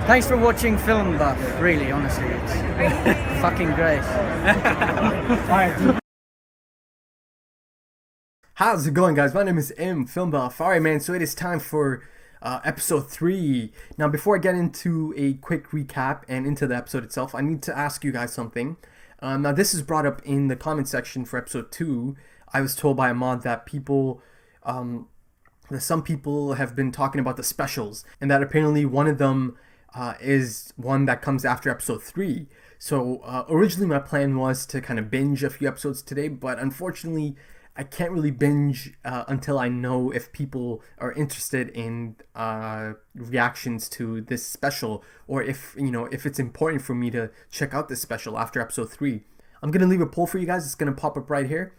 Thanks for watching Film Buff, really, honestly. It's fucking great. How's it going, guys? My name is Film Buff. Alright, man, so it is time for episode 3. Now, before I get into a quick recap and into the episode itself, I need to ask you guys something. Now, this is brought up in the comment section for episode 2. I was told by a mod that some people have been talking about the specials, and that apparently one of them is one that comes after episode 3. So originally my plan was to kind of binge a few episodes today, but unfortunately I can't really binge until I know if people are interested in reactions to this special, or if it's important for me to check out this special after episode 3. I'm gonna leave a poll for you guys. It's gonna pop up right here.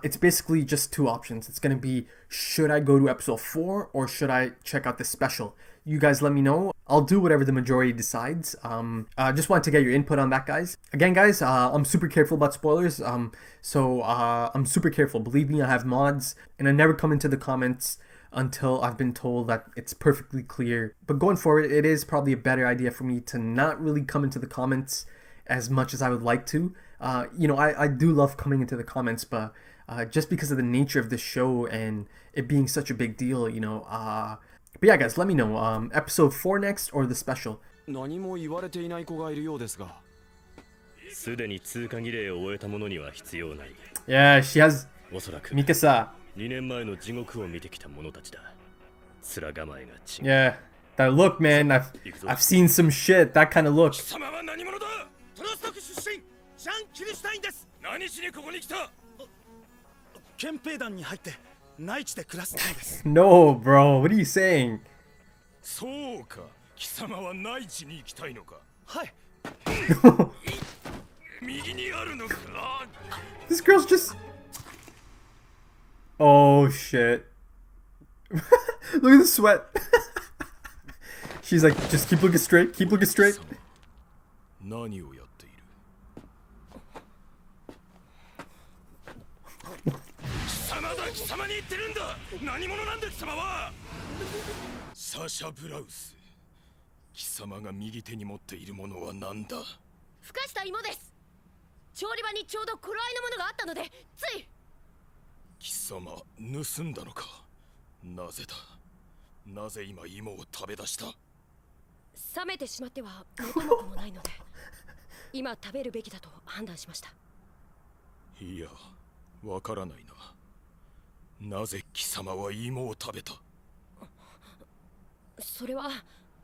It's basically just two options. It's gonna be, should I go to episode 4 or should I check out this special? You guys let me know. I'll do whatever the majority decides. Just wanted to get your input on that, guys. Again, guys, I'm super careful about spoilers. So I'm super careful. Believe me, I have mods, and I never come into the comments until I've been told that it's perfectly clear. But going forward, it is probably a better idea for me to not really come into the comments as much as I would like to. I do love coming into the comments, but just because of the nature of this show and it being such a big deal, but yeah, guys, let me know. Episode 4 next or the special? 何も言われていない子がいるようですが。すでに通過儀礼を終えた者には必要ない。Yeah, she has. おそらく Mikasa. 2年前の地獄を見てきた者たちだ。面構えが違う。Yeah, that look, man. I've seen some shit. That kind of look. 貴様は何者だ？トラスタク出身、ジャン・キルシュタインです。何しにここに来た？憲兵団に入って内地で暮らすたいです。No, bro. What are you saying? そうか。貴様は内地に行きたいのか。はい。右にあるのか。This girl's just. Oh shit. Look at the sweat. She's like, just keep looking straight. Keep looking straight. 何をやっている？貴様だ、貴様に言ってるんだ。何者なんだ貴様は。サシャ・ブラウス。貴様が右手に持っているものは何だ？ふかした芋です。調理場にちょうど頃合いのものがあったのでつい。貴様盗んだのか。なぜだ。なぜ今芋を食べ出した？冷めてしまっては元も子もないので今食べるべきだと判断しました。いや、わからないな。なぜ貴様は芋を食べた？それは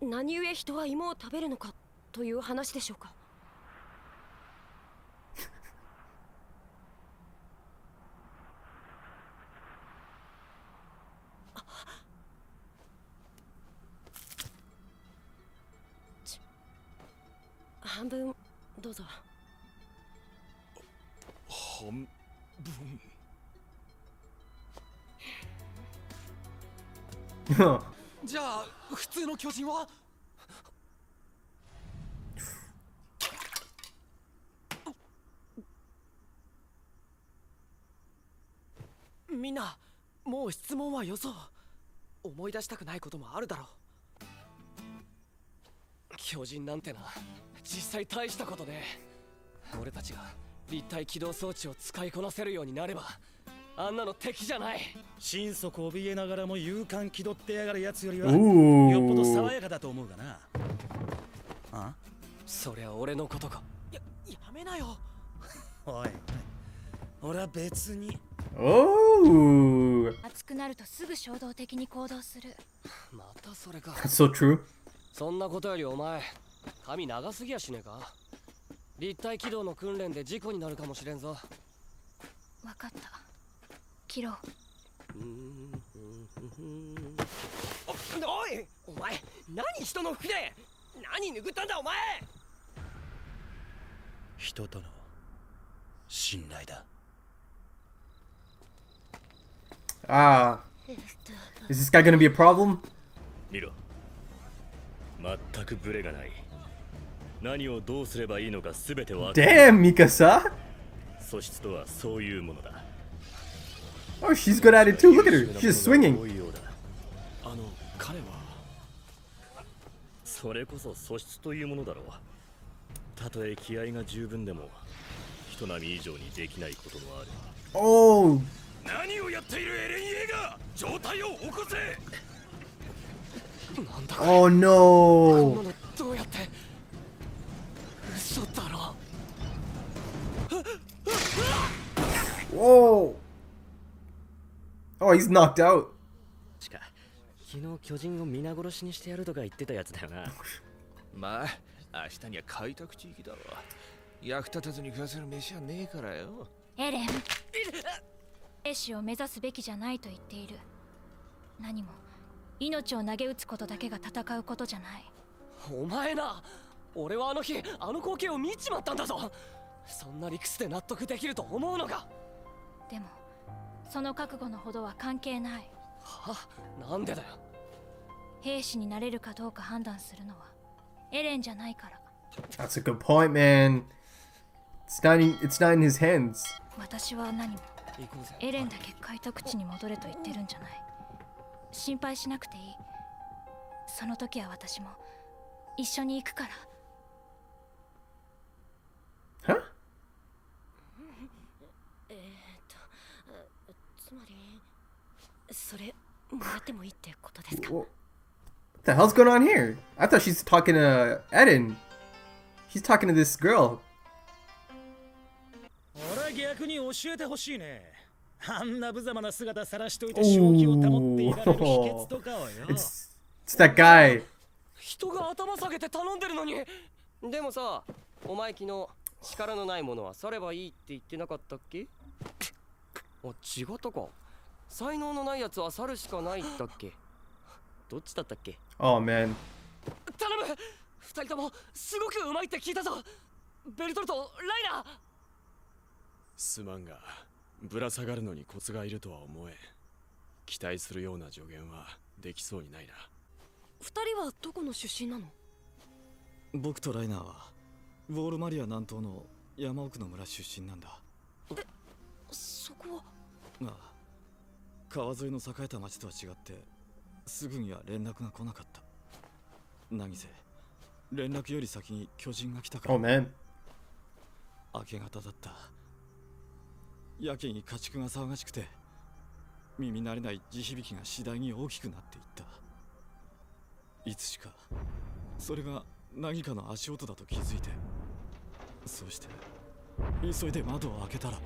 何故人は芋を食べるのかという話でしょうか。半分どうぞ。半分。じゃあ普通の巨人は？みんなもう質問はよそう。思い出したくないこともあるだろう。巨人なんてな、実際大したことね。俺たちが立体起動装置を使いこなせるようになればあんなの敵じゃない。心底怯えながらも勇敢気取ってやがるやつよりはよっぽど爽やかだと思うがな。あ？そりゃ俺のことか。やめなよ。おい、俺は別に。Oh. 熱くなるとすぐ衝動的に行動する。またそれか。That's so true. そんなことよりお前、髪長すぎやしねえか。立体起動の訓練で事故になるかもしれんぞ。わかった。切ろう。おい、お前、何人の服で何拭ったんだお前。人との信頼だ。Is this guy gonna be a problem? 見ろ。全くブレがない。何をどうすればいいのかすべてわかる。Damn, Mikasa! 素質とはそういうものだ。Oh, she's good at it too. Look at her. She's swinging. 彼はそれこそ素質というものだろう。たとえ気合が十分でも人並み以上にできないこともある。Oh! 何をやっているエレン・イェーガー、状態を起こせ。 Oh no! どうやって嘘だろ。 Whoa! Oh, he's knocked out. しか昨日巨人を皆殺しにしてやるとか言ってたやつだよな。まあ明日には開拓地域だわ。役立たずに食わせる飯はねえからよ。エレン、兵士を目指すべきじゃないと言っている。何も命を投げ打つことだけが戦うことじゃない。お前な、俺はあの日あの光景を見ちまったんだぞ。そんな理屈で納得できると思うのか。でもその覚悟のほどは関係ない。は、なんでだよ。兵士になれるかどうか判断するのはエレンじゃないから。 That's a good point, man. It's not in his hands. 私は何もエレンだけ開拓地に戻れと言ってるんじゃない。心配しなくていい。その時は私も一緒に行くから。 Huh? つまりそれもらってもいいってことですか。 What the hell's going on here? I thought she's talking to Eden. He's talking to this girl. 俺は逆に教えてほしいね。あんな無様な姿さらしといて正気を保っていられる秘訣とかをよ。It's that guy. 人が頭下げて頼んでるのに。でもさ、お前昨日力のないものは去ればいいって言ってなかったっけ。あ、違ったか。才能のないやつは去るしかないだっけ。どっちだったっけ。 Oh man. 頼む。二人ともすごくうまいって聞いたぞ。ベルトルト、ライナー。すまんがぶら下がるのにコツがいるとは思えん。期待するような助言はできそうにないな。二人はどこの出身なの。僕とライナーはウォールマリア南東の山奥の村出身なんだ。そこは。ああ、川沿いの栄えた町とは違ってすぐには連絡が来なかった。何せ連絡より先に巨人が来たから。 Oh man. 明け方だった。やけに家畜が騒がしくて耳慣れない地響きが次第に大きくなっていった。いつしかそれが何かの足音だと気づいて、そうして急いで窓を開けたら。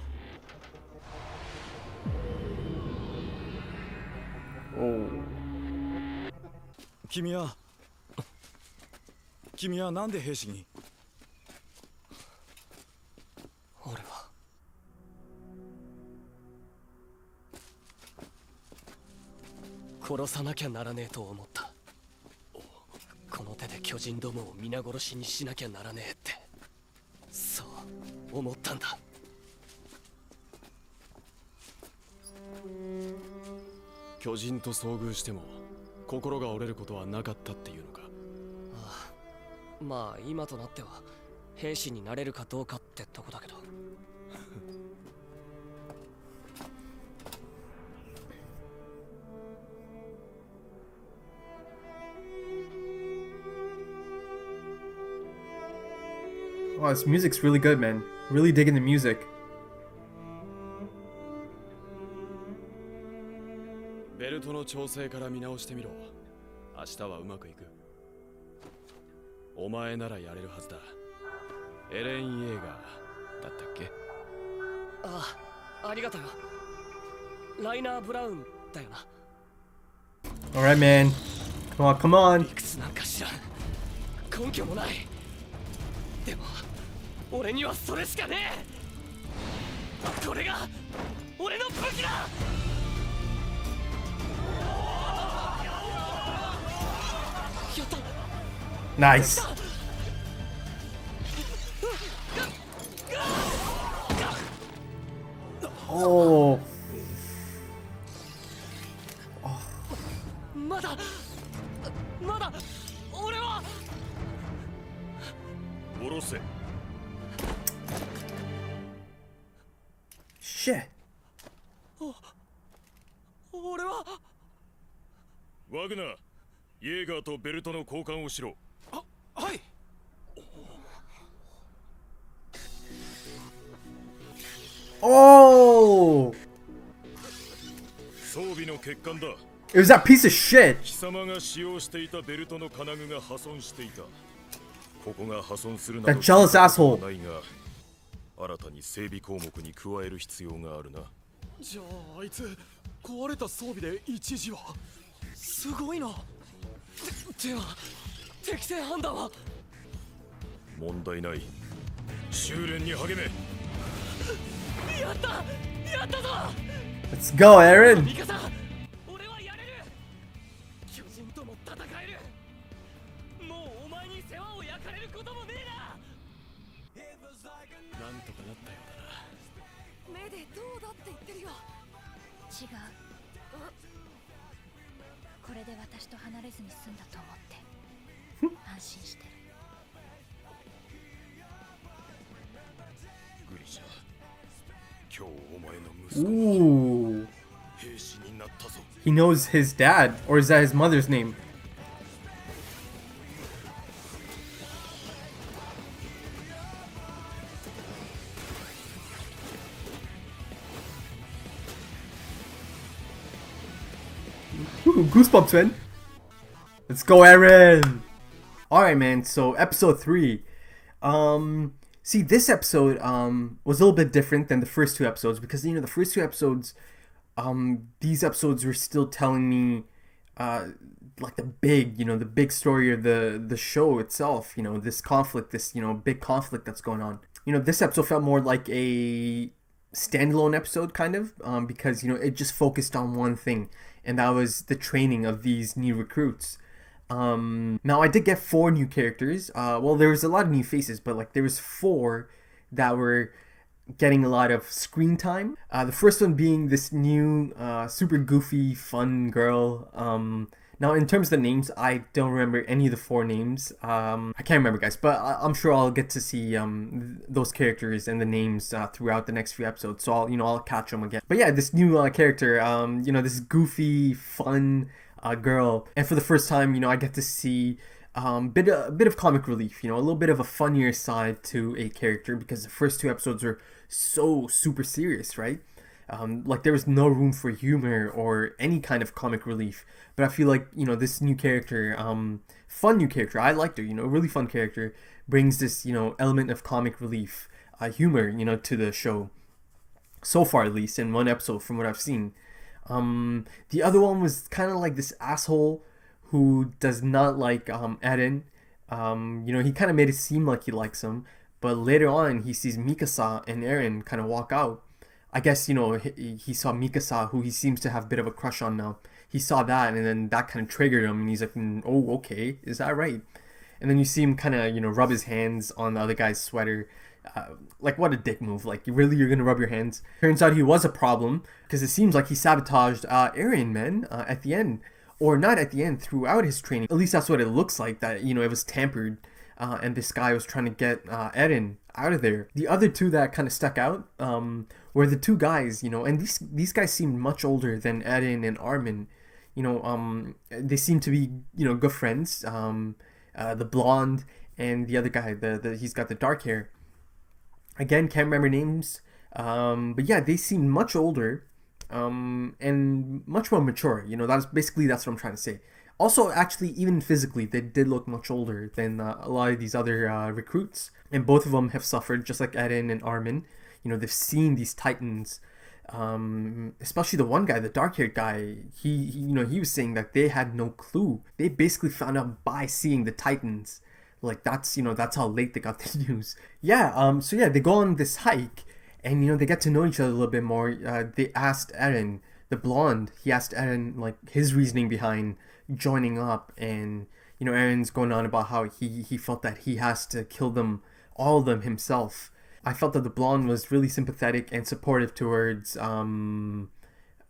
Oh. 君はなんで兵士に。俺は殺さなきゃならねえと思った。この手で巨人どもを皆殺しにしなきゃならねえって、そう思ったんだ。巨人と遭遇しても心が折れることはなかったっていうのか。ああ、まあ今となっては兵士になれるかどうかってとこだけど。Wow, this music's really good, man. Really digging the music. ベルトの調整から見直してみろ。明日はうまくいく。お前ならやれるはずだ。エレン・イェーガーだったっけ。ああ、ありがとうよ。ライナー・ブラウンだよな。 Alright, man. Come on, come on. 理屈なんか知らん。根拠もない。でも俺にはそれしかねえ。これが俺の武器だ。やった。 Nice. Oh. まだ俺は。殺せ。 Shit. 俺は。ワグナー、イェーガーとベルトの交換をしろ。欠陥だ。 It was that piece of shit. 貴様が使用していたベルトの金具が破損していた。ここが破損するなど That jealous asshole. ないが、新たに整備項目に加える必要があるな。じゃああいつ壊れた装備で一時はすごいな。では適正判断は問題ない。修練に励め。やったやったぞ。 Let's go, Aaron. ミカさん、俺はやれる。巨人とも戦える。もうお前に世話を焼かれることもねえな。なんとかなったようだな。目でどうだって言ってるよ。違う。これで私と離れずに済んだと思って安心してる。グリシャ、今日お前の息子 Ooh. 兵士になったぞ。 He knows his dad, or is that his mother's name? Ooh, goosebumps, man. Let's go, Aaron. All right, man. So episode 3. See, this episode was a little bit different than the first 2 episodes because the first 2 episodes, these episodes were still telling me like the big story of the show itself. This conflict, this big conflict that's going on. This episode felt more like a standalone episode kind of because it just focused on one thing, and that was the training of these new recruits. Now I did get 4 new characters. Well, there was a lot of new faces, but like there was 4 that were getting a lot of screen time. The first one being this new super goofy fun girl. Now in terms of the names, I don't remember any of the 4 names. I can't remember, guys, but I'm sure I'll get to see those characters and the names throughout the next few episodes, so I'll catch them again. But yeah, this new character, this goofy fun girl, and for the first time, I get to see a bit of comic relief, a little bit of a funnier side to a character, because the first 2 episodes were so super serious, right? Like there was no room for humor or any kind of comic relief. But I feel like this new character, fun new character, I liked her, really fun character, brings this element of comic relief, humor, to the show. So far, at least in 1 episode, from what I've seen. The other one was kind of like this asshole who does not like Eren. He kind of made it seem like he likes him, but later on he sees Mikasa and Eren kind of walk out. I guess he saw Mikasa, who he seems to have a bit of a crush on now. He saw that, and then that kind of triggered him, and he's like, oh, okay, is that right? And then you see him kind of rub his hands on the other guy's sweater. Like, what a dick move. Like, really, you're gonna rub your hands? Turns out he was a problem, because it seems like he sabotaged Eren, man, at the end. Or not at the end, throughout his training. At least that's what it looks like, that, it was tampered, and this guy was trying to get Eren out of there. The other 2 that kind of stuck out were the 2 guys, and these guys seemed much older than Eren and Armin. They seem to be, good friends. The blonde and the other guy, he's got the dark hair. Again, can't remember names, but yeah, they seem much older, and much more mature. That's what I'm trying to say. Also, actually, even physically, they did look much older than a lot of these other recruits, and both of them have suffered, just like Eren and Armin. They've seen these titans, especially the one guy, the dark-haired guy. He was saying that they had no clue. They basically found out by seeing the titans. Like, that's how late they got the news. Yeah, so yeah, they go on this hike, and, they get to know each other a little bit more. They asked Eren, the blonde, he asked Eren, like, his reasoning behind joining up, and, Eren's going on about how he felt that he has to kill them, all of them, himself. I felt that the blonde was really sympathetic and supportive towards Eren.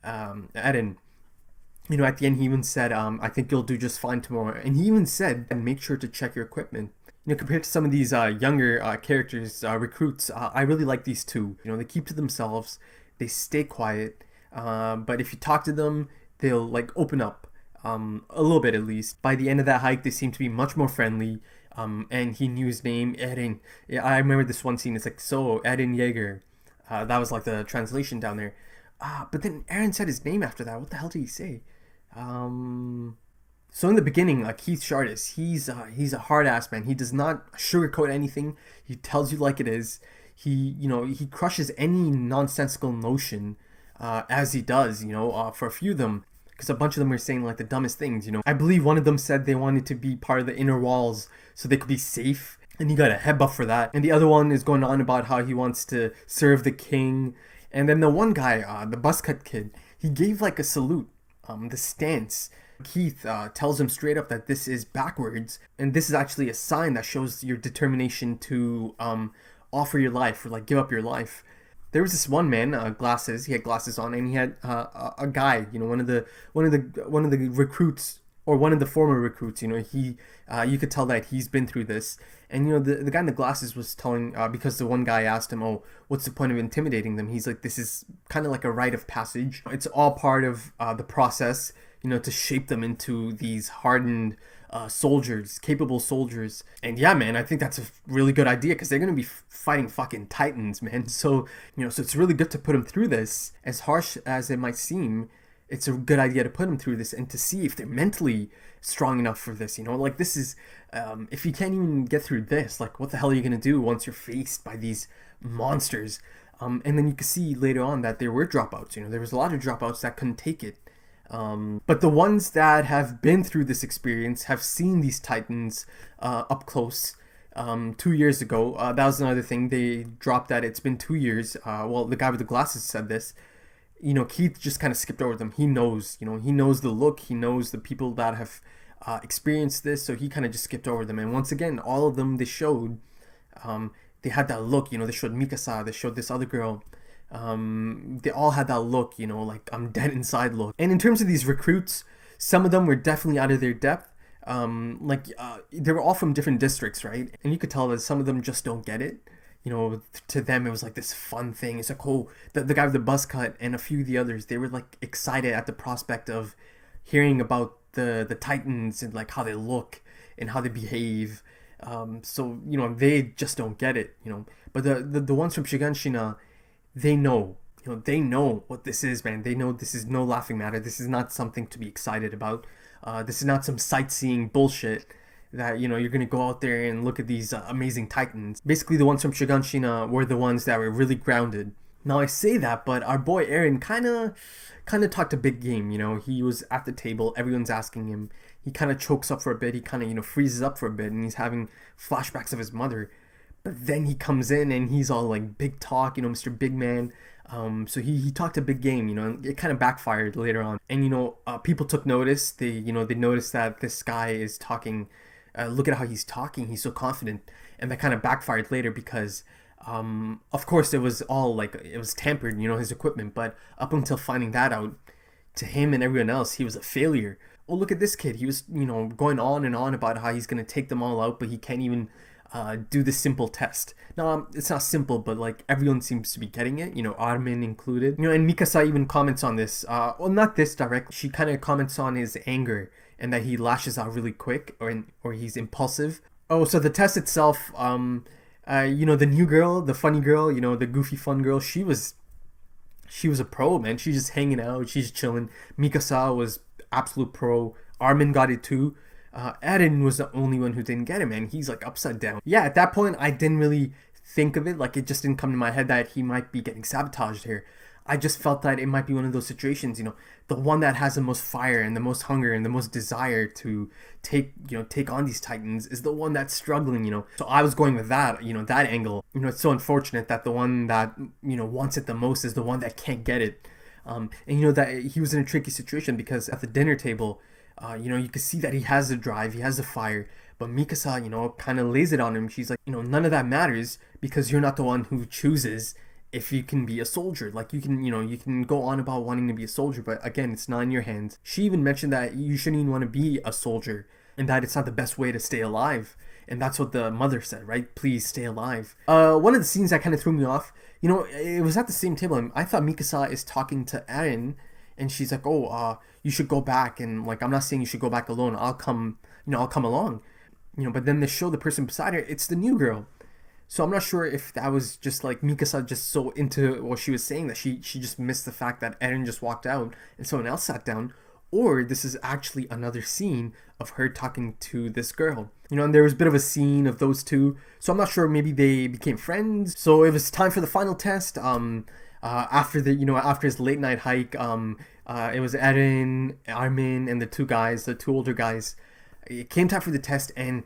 At the end, he even said, I think you'll do just fine tomorrow. And he even said, and make sure to check your equipment. Compared to some of these younger characters, recruits, I really like these 2. They keep to themselves, they stay quiet, but if you talk to them, they'll, like, open up, a little bit at least. By the end of that hike, they seem to be much more friendly, and he knew his name, Eren. Yeah, I remember this one scene, it's like, so, Eren Yeager. That was, like, the translation down there. But then Eren said his name after that. What the hell did he say? So in the beginning, Keith Shardis, he's a hard ass man. He does not sugarcoat anything. He tells you like it is. He crushes any nonsensical notion as he does. For a few of them, because a bunch of them were saying like the dumbest things. I believe one of them said they wanted to be part of the inner walls so they could be safe, and he got a head buff for that. And the other one is going on about how he wants to serve the king. And then the one guy, the buzzcut kid, he gave like a salute, the stance. Keith tells him straight up that this is backwards, and this is actually a sign that shows your determination to offer your life or like give up your life. There was this one man, glasses. He had glasses on, and he had a guy, one of the recruits, or one of the former recruits. You could tell that he's been through this. And the guy in the glasses was telling, because the one guy asked him, "Oh, what's the point of intimidating them?" He's like, "This is kind of like a rite of passage. It's all part of the process, to shape them into these hardened soldiers, capable soldiers." And yeah, man, I think that's a really good idea, because they're gonna be fighting fucking titans, man. So so it's really good to put them through this. As harsh as it might seem, it's a good idea to put them through this and to see if they're mentally strong enough for this. Like this is, if you can't even get through this, like what the hell are you gonna do once you're faced by these monsters? And then you can see later on that there were dropouts. There was a lot of dropouts that couldn't take it. But the ones that have been through this experience have seen these titans up close. 2 years ago, that was another thing. They dropped that it's been 2 years. Well, the guy with the glasses said this. Keith just kind of skipped over them. He knows, he knows the look. He knows the people that have experienced this. So he kind of just skipped over them. And once again, all of them they showed, they had that look. They showed Mikasa. They showed this other girl. They all had that look, like I'm dead inside look. And in terms of these recruits, some of them were definitely out of their depth. They were all from different districts, right? And you could tell that some of them just don't get it. To them it was like this fun thing. It's like, oh, the guy with the buzz cut and a few of the others, they were like excited at the prospect of hearing about the titans and like how they look and how they behave. So they just don't get it. But the ones from Shiganshina, they know what this is, man. They know this is no laughing matter. This is not something to be excited about. This is not some sightseeing bullshit that you're gonna go out there and look at these amazing titans. Basically, the ones from Shiganshina were the ones that were really grounded. Now I say that, but our boy Eren kind of talked a big game. He was at the table, everyone's asking him. He kind of chokes up for a bit. He kind of freezes up for a bit, and he's having flashbacks of his mother. But then he comes in and he's all like big talk, Mr. Big Man. So he talked a big game, and it kind of backfired later on. And people took notice. They noticed that this guy is talking. Look at how he's talking. He's so confident, and that kind of backfired later because, of course, it was all like it was tampered, his equipment. But up until finding that out, to him and everyone else, he was a failure. Oh, look at this kid. He was, going on and on about how he's gonna take them all out, but he can't even do the simple test. Now, it's not simple, but like everyone seems to be getting it, Armin included. And Mikasa even comments on this. Well, not this directly. She kind of comments on his anger and that he lashes out really quick or he's impulsive. Oh, so the test itself, the new girl, the funny girl, the goofy fun girl, she was a pro, man. She's just hanging out. She's chilling. Mikasa was absolute pro. Armin got it too. Eren was the only one who didn't get it, man. He's like upside down. Yeah, at that point, I didn't really think of it. Like, it just didn't come to my head that he might be getting sabotaged here. I just felt that it might be one of those situations, the one that has the most fire and the most hunger and the most desire to take on these titans is the one that's struggling, So I was going with that, that angle. It's so unfortunate that the one that, wants it the most is the one that can't get it. And that he was in a tricky situation because at the dinner table, you can see that he has the drive, he has the fire, but Mikasa, kind of lays it on him. She's like, none of that matters because you're not the one who chooses if you can be a soldier. Like, you can go on about wanting to be a soldier, but again, it's not in your hands. She even mentioned that you shouldn't even want to be a soldier and that it's not the best way to stay alive. And that's what the mother said, right? Please stay alive. One of the scenes that kind of threw me off, it was at the same table. And I thought Mikasa is talking to Eren, and she's like, oh, you should go back. And like, I'm not saying you should go back alone. I'll come along. But then they show the person beside her. It's the new girl. So I'm not sure if that was just like Mikasa just so into what she was saying that she just missed the fact that Eren just walked out and someone else sat down, or this is actually another scene of her talking to this girl. You know, and there was a bit of a scene of those two. So I'm not sure, maybe they became friends. So it was time for the final test. After his late night hike, it was Eren, Armin, and the two older guys. It came time for the test, and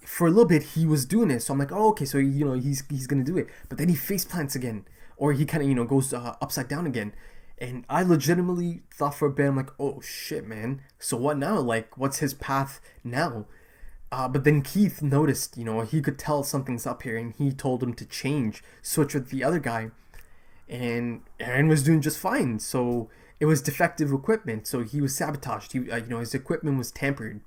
for a little bit he was doing it. So I'm like, oh, okay, so he's gonna do it. But then he face plants again, or he kind of goes upside down again. And I legitimately thought for a bit, I'm like, oh shit, man. So what now? Like, what's his path now? But then Keith noticed, he could tell something's up here, and he told him to switch with the other guy. And Eren was doing just fine. So it was defective equipment. So he was sabotaged. His equipment was tampered.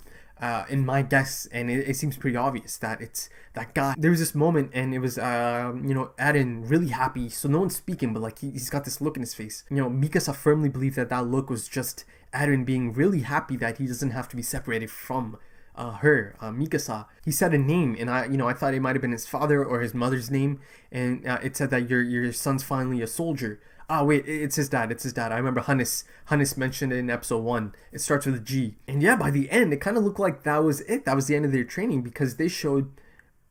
In my guess, and it seems pretty obvious that it's that guy. There was this moment, and it was Eren really happy. So no one's speaking, but like he's got this look in his face. Mikasa firmly believed that look was just Eren being really happy that he doesn't have to be separated from her, Mikasa. He said a name, and I thought it might have been his father or his mother's name, and it said that your son's finally a soldier. Wait, it's his dad. I remember Hannes mentioned it in episode 1. It starts with a G. And yeah, by the end, it kind of looked like that was it. That was the end of their training, because they showed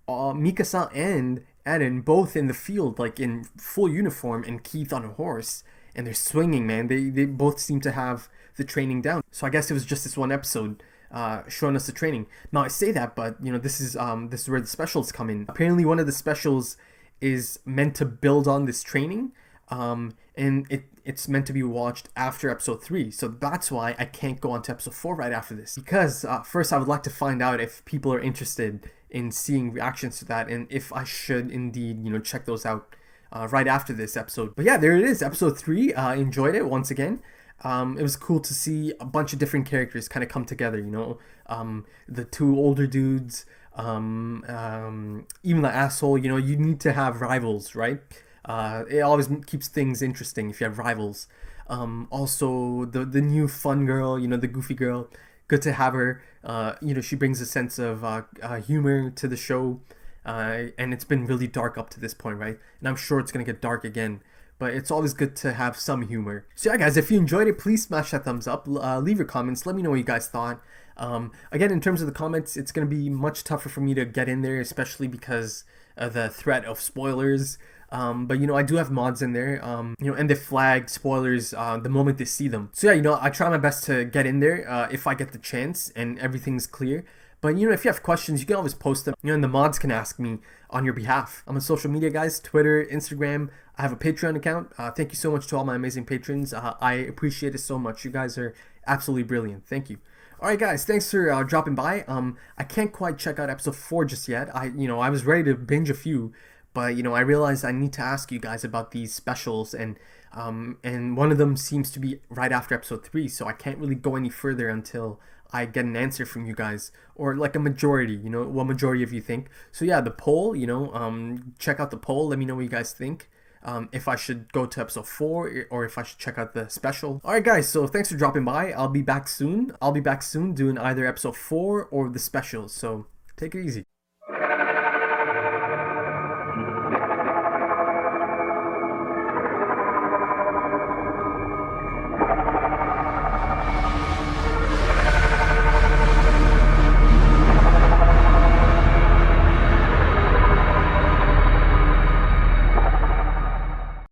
Mikasa and Eren both in the field, like in full uniform, and Keith on a horse. And they're swinging, man. They both seem to have the training down. So I guess it was just this one episode showing us the training. Now I say that, but this is where the specials come in. Apparently one of the specials is meant to build on this training. And it's meant to be watched after episode 3, so that's why I can't go on to episode 4 right after this, because first I would like to find out if people are interested in seeing reactions to that, and if I should indeed check those out right after this episode. But yeah, there it is, episode 3. Enjoyed it once again. It was cool to see a bunch of different characters kind of come together, the two older dudes, even the asshole. You need to have rivals, right? It always keeps things interesting if you have rivals. Also, the new fun girl, the goofy girl, good to have her. She brings a sense of humor to the show, and it's been really dark up to this point, right? And I'm sure it's gonna get dark again, but it's always good to have some humor. So yeah, guys, if you enjoyed it, please smash that thumbs up. Leave your comments. Let me know what you guys thought. Again, in terms of the comments, it's gonna be much tougher for me to get in there, especially because of the threat of spoilers. But I do have mods in there, and they flag spoilers the moment they see them. So yeah, I try my best to get in there if I get the chance and everything's clear. But if you have questions, you can always post them, and the mods can ask me on your behalf. I'm on social media, guys, Twitter, Instagram. I have a Patreon account. Thank you so much to all my amazing patrons. I appreciate it so much. You guys are absolutely brilliant. Thank you. Alright guys, thanks for dropping by. I can't quite check out episode 4 just yet. I was ready to binge a few, but I realized I need to ask you guys about these specials, and one of them seems to be right after episode 3, so I can't really go any further until I get an answer from you guys, or like a majority, what majority of you think. So yeah, the poll, check out the poll, let me know what you guys think. If I should go to episode 4 or if I should check out the special. Alright guys, so thanks for dropping by. I'll be back soon doing either episode 4 or the specials, so take it easy.